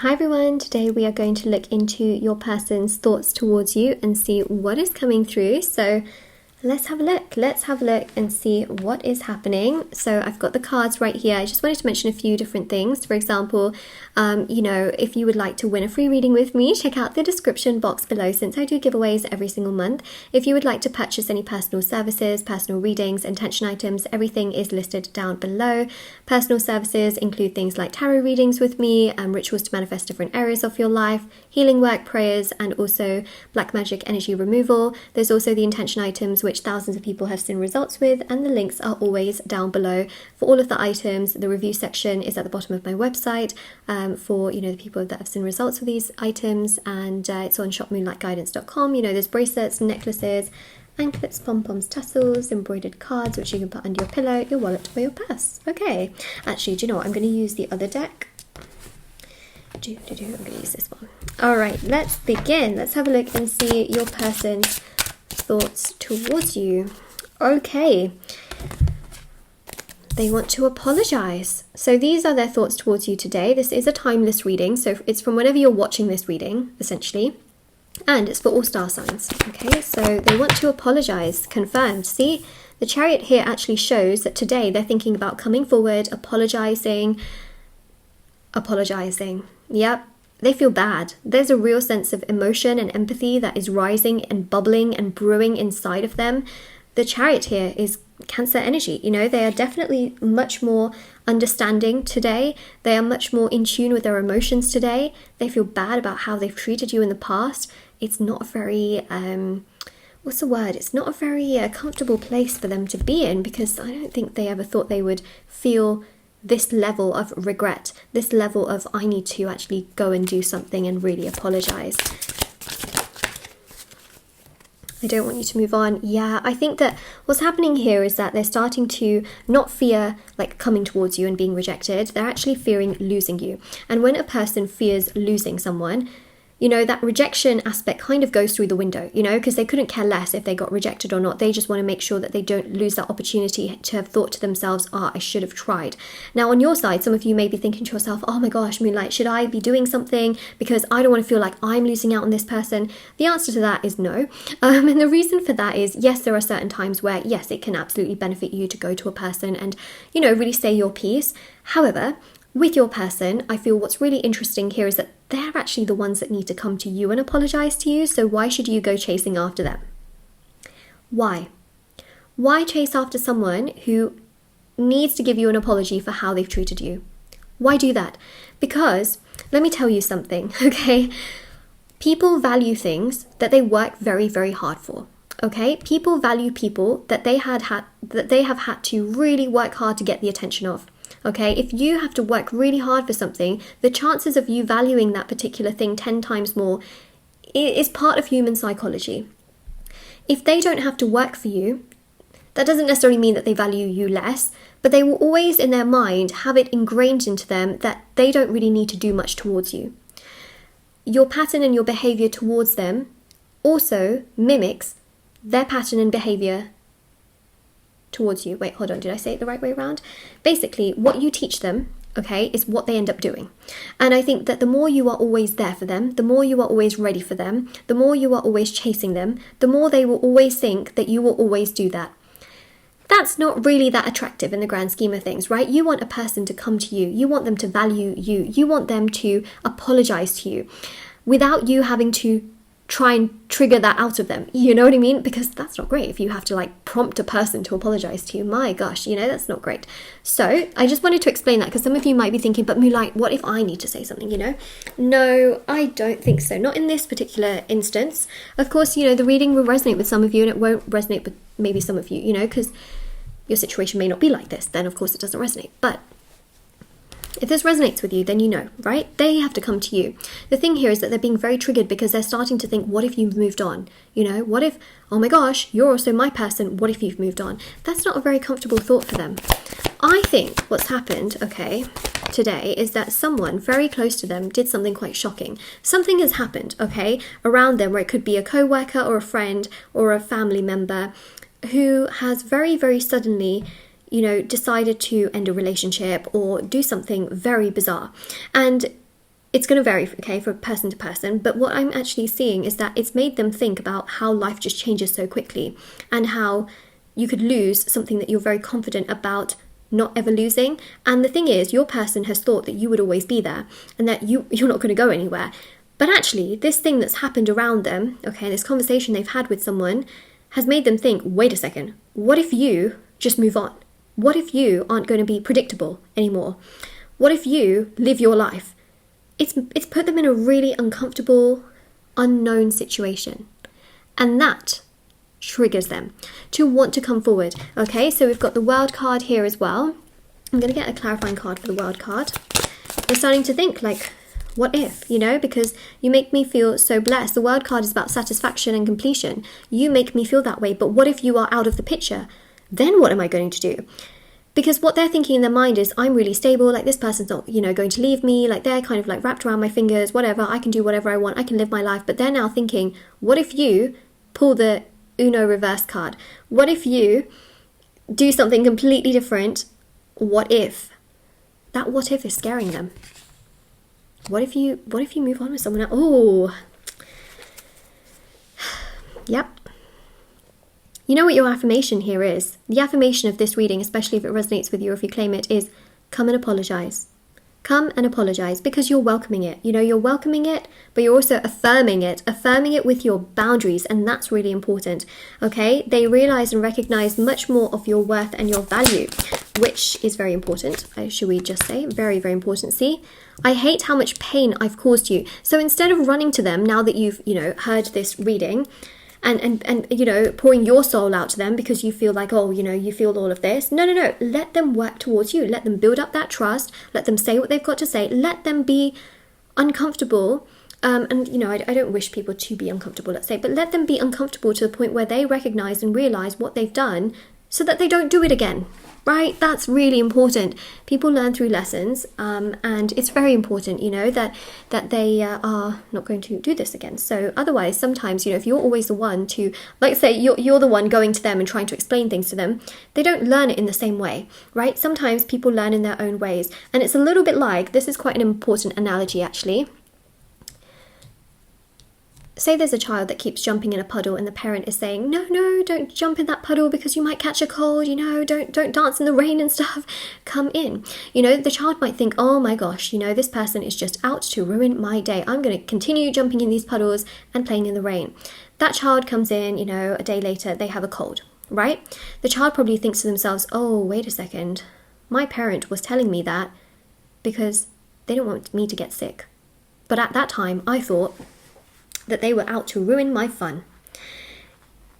Hi everyone, today we are going to look into your person's thoughts towards you and see what is coming through. So let's have a look and see what is happening. So I've got the cards right here. I just wanted to mention a few different things. For example, if you would like to win a free reading with me, check out the description box below since I do giveaways every single month. If you would like to purchase any personal services, personal readings, intention items, everything is listed down below. Personal services include things like tarot readings with me, rituals to manifest different areas of your life, healing work, prayers, and also black magic energy removal. There's also the intention items which thousands of people have seen results with, and the links are always down below for all of the items. The review section is at the bottom of my website for the people that have seen results with these items, and it's on shopmoonlightguidance.com. There's bracelets, necklaces, anklets, pom-poms, tassels, embroidered cards which you can put under your pillow, your wallet, or your purse. Okay, actually, do you know what? I'm going to use the other deck. I'm going to use this one. Alright, let's begin. Let's have a look and see your person's thoughts towards you. Okay, they want to apologize. So these are their thoughts towards you today. This is a timeless reading, so it's from whenever you're watching this reading, essentially, and it's for all star signs. Okay, so they want to apologize. Confirmed. See, the Chariot here actually shows that today they're thinking about coming forward, apologizing. Yep. They feel bad. There's a real sense of emotion and empathy that is rising and bubbling and brewing inside of them. The Chariot here is Cancer energy. They are definitely much more understanding today. They are much more in tune with their emotions today. They feel bad about how they've treated you in the past. It's not a very, It's not a very comfortable place for them to be in, because I don't think they ever thought they would feel this level of regret, this level of I need to actually go and do something and really apologize. I don't want you to move on. Yeah, I think that what's happening here is that they're starting to not fear like coming towards you and being rejected. They're actually fearing losing you. And when a person fears losing someone, that rejection aspect kind of goes through the window, because they couldn't care less if they got rejected or not. They just want to make sure that they don't lose that opportunity to have thought to themselves, I should have tried. Now, on your side, some of you may be thinking to yourself, oh my gosh, Moonlight, should I be doing something because I don't want to feel like I'm losing out on this person? The answer to that is no. And the reason for that is, yes, there are certain times where, yes, it can absolutely benefit you to go to a person and, really say your piece. However, with your person, I feel what's really interesting here is that they're actually the ones that need to come to you and apologize to you. So why should you go chasing after them? Why? Why chase after someone who needs to give you an apology for how they've treated you? Why do that? Because let me tell you something, okay? People value things that they work very, very hard for. Okay? People value people that they have had to really work hard to get the attention of. Okay, if you have to work really hard for something, the chances of you valuing that particular thing 10 times more is part of human psychology. If they don't have to work for you, that doesn't necessarily mean that they value you less, but they will always in their mind have it ingrained into them that they don't really need to do much towards you. Your pattern and your behavior towards them also mimics their pattern and behavior towards you. Wait, hold on, did I say it the right way around? Basically, what you teach them, okay, is what they end up doing. And I think that the more you are always there for them, the more you are always ready for them, the more you are always chasing them, the more they will always think that you will always do that. That's not really that attractive in the grand scheme of things, right? You want a person to come to you. You want them to value you. You want them to apologize to you without you having to try and trigger that out of them. You know what I mean? Because that's not great if you have to prompt a person to apologize to you. My gosh, that's not great. So I just wanted to explain that because some of you might be thinking, but Moonlight, what if I need to say something, No, I don't think so. Not in this particular instance. Of course, the reading will resonate with some of you and it won't resonate with maybe some of you, because your situation may not be like this. Then of course it doesn't resonate. But if this resonates with you, then right? They have to come to you. The thing here is that they're being very triggered because they're starting to think, what if you've moved on? What if, oh my gosh, you're also my person. What if you've moved on? That's not a very comfortable thought for them. I think what's happened, okay, today is that someone very close to them did something quite shocking. Something has happened, okay, around them where it could be a co-worker or a friend or a family member who has very, very suddenly decided to end a relationship or do something very bizarre. And it's going to vary, okay, from person to person. But what I'm actually seeing is that it's made them think about how life just changes so quickly, and how you could lose something that you're very confident about not ever losing. And the thing is, your person has thought that you would always be there and that you're not going to go anywhere. But actually, this thing that's happened around them, okay, this conversation they've had with someone, has made them think, wait a second, what if you just move on? What if you aren't going to be predictable anymore? What if you live your life? It's put them in a really uncomfortable, unknown situation. And that triggers them to want to come forward. Okay, so we've got the World card here as well. I'm going to get a clarifying card for the World card. They're starting to think like, what if, you know, because you make me feel so blessed. The World card is about satisfaction and completion. You make me feel that way, but what if you are out of the picture? Then what am I going to do? Because what they're thinking in their mind is, I'm really stable, like this person's not, you know, going to leave me, like they're kind of like wrapped around my fingers, whatever, I can do whatever I want, I can live my life. But they're now thinking, what if you pull the Uno reverse card? What if you do something completely different? What if? That what if is scaring them. What if you move on with someone else? Oh, yep. You know what your affirmation here is? The affirmation of this reading, especially if it resonates with you or if you claim it, is come and apologize. Come and apologize, because you're welcoming it. You know, you're welcoming it, but you're also affirming it with your boundaries, and that's really important. Okay? They realize and recognize much more of your worth and your value, which is very important. Should we just say very, very important? See, I hate how much pain I've caused you. So instead of running to them now that you've, you know, heard this reading, and you know, pouring your soul out to them because you feel like, oh, you know, you feel all of this. No. Let them work towards you. Let them build up that trust. Let them say what they've got to say. Let them be uncomfortable. And, you know, I don't wish people to be uncomfortable, let's say, but let them be uncomfortable to the point where they recognize and realize what they've done so that they don't do it again. Right? That's really important. People learn through lessons, and it's very important, you know, that they are not going to do this again. So otherwise, sometimes, you know, if you're always the one to, like say, you're the one going to them and trying to explain things to them, they don't learn it in the same way, right? Sometimes people learn in their own ways. And it's a little bit like, this is quite an important analogy actually. Say there's a child that keeps jumping in a puddle and the parent is saying, no, don't jump in that puddle because you might catch a cold, you know, don't dance in the rain and stuff, come in. You know, the child might think, oh my gosh, you know, this person is just out to ruin my day. I'm going to continue jumping in these puddles and playing in the rain. That child comes in, you know, a day later, they have a cold, right? The child probably thinks to themselves, oh, wait a second, my parent was telling me that because they don't want me to get sick. But at that time, I thought that they were out to ruin my fun.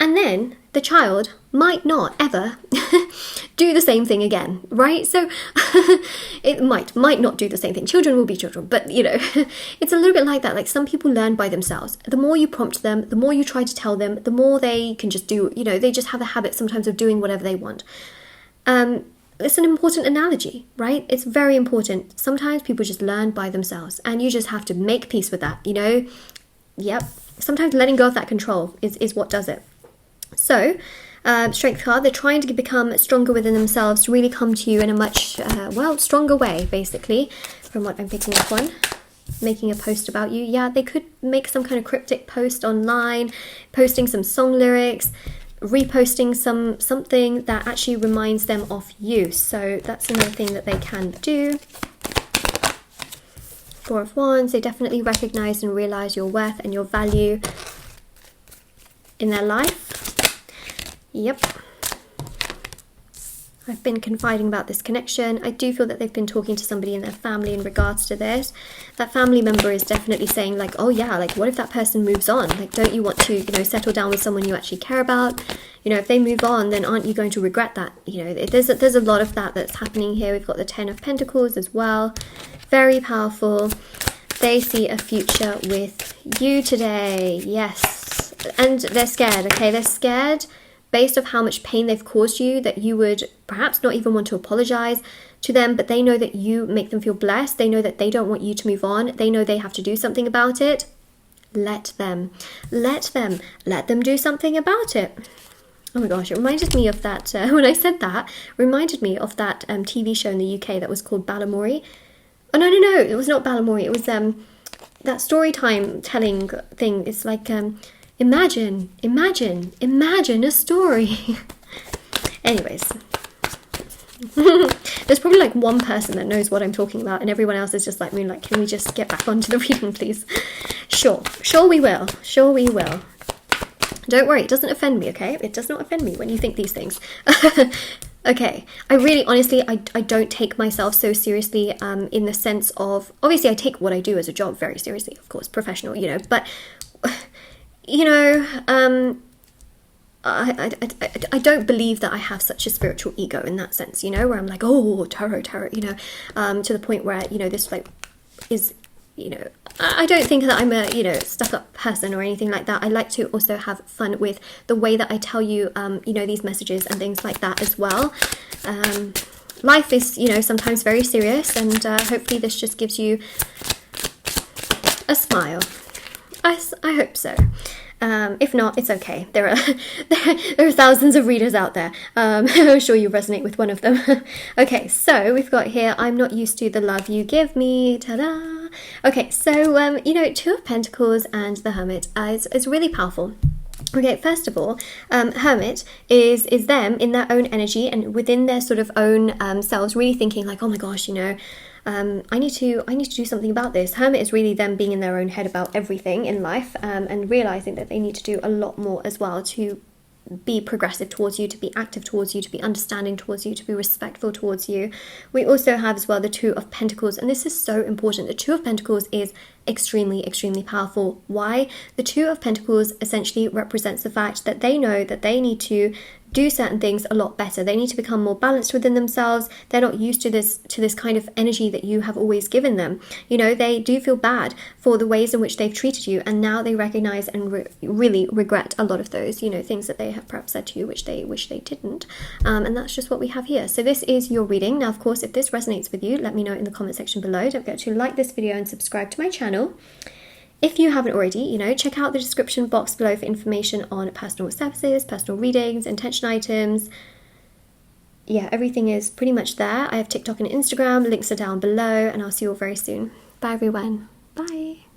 And then the child might not ever do the same thing again, right? So it might not do the same thing. Children will be children, but you know, it's a little bit like that. Like some people learn by themselves. The more you prompt them, the more you try to tell them, the more they can just do, you know, they just have a habit sometimes of doing whatever they want. It's an important analogy, right? It's very important. Sometimes people just learn by themselves and you just have to make peace with that, you know? Yep. Sometimes letting go of that control is what does it. So, Strength card, they're trying to become stronger within themselves, to really come to you in a much, stronger way, basically, from what I'm picking up on. Making a post about you. Yeah, they could make some kind of cryptic post online, posting some song lyrics, reposting something that actually reminds them of you. So that's another thing that they can do. Four of Wands, they definitely recognize and realize your worth and your value in their life. Yep. I've been confiding about this connection. I do feel that they've been talking to somebody in their family in regards to this. That family member is definitely saying like, oh yeah, like what if that person moves on? Like, don't you want to, you know, settle down with someone you actually care about? You know, if they move on, then aren't you going to regret that? You know, there's a lot of that's happening here. We've got the Ten of Pentacles as well. Very powerful. They see a future with you today. Yes. And they're scared, okay? They're scared based off how much pain they've caused you, that you would perhaps not even want to apologize to them, but they know that you make them feel blessed. They know that they don't want you to move on. They know they have to do something about it. Let them do something about it. Oh my gosh, it reminded me of that, when I said that, reminded me of that TV show in the UK that was called Balamory. Oh, no, it was not Balamory. It was that story time telling thing. It's like imagine a story. Anyways, there's probably like one person that knows what I'm talking about, and everyone else is just like, Moonlight, can we just get back onto the reading, please? Sure we will. Don't worry, it doesn't offend me, okay? It does not offend me when you think these things. Okay, I really, honestly, I don't take myself so seriously in the sense of, obviously I take what I do as a job very seriously, of course, professional, you know, but, you know, I don't believe that I have such a spiritual ego in that sense, you know, where I'm like, oh, tarot, you know, to the point where, you know, this like is, you know, I don't think that I'm a, you know, stuck-up person or anything like that. I like to also have fun with the way that I tell you, you know, these messages and things like that as well. Life is, you know, sometimes very serious, and hopefully this just gives you a smile. I hope so. If not, it's okay. There are thousands of readers out there. I'm sure you resonate with one of them. Okay, so we've got here, I'm not used to the love you give me. Ta-da! Okay, so, you know, Two of Pentacles and the Hermit is really powerful. Okay, first of all, Hermit is them in their own energy and within their sort of own selves, really thinking like, oh my gosh, you know, I need to do something about this. Hermit is really them being in their own head about everything in life, and realizing that they need to do a lot more as well to be progressive towards you, to be active towards you, to be understanding towards you, to be respectful towards you. We also have as well the Two of Pentacles, and this is so important. The Two of Pentacles is extremely powerful. Why? The Two of Pentacles essentially represents the fact that they know that they need to do certain things a lot better. They need to become more balanced within themselves. They're not used to this kind of energy that you have always given them. You know, they do feel bad for the ways in which they've treated you, and now they recognize and really regret a lot of those, you know, things that they have perhaps said to you which they wish they didn't. And that's just what we have here. So this is your reading. Now, of course, if this resonates with you, let me know in the comment section below. Don't forget to like this video and subscribe to my channel. If you haven't already, you know, check out the description box below for information on personal services, personal readings, intention items. Yeah, everything is pretty much there. I have TikTok and Instagram, links are down below, and I'll see you all very soon. Bye everyone. Bye.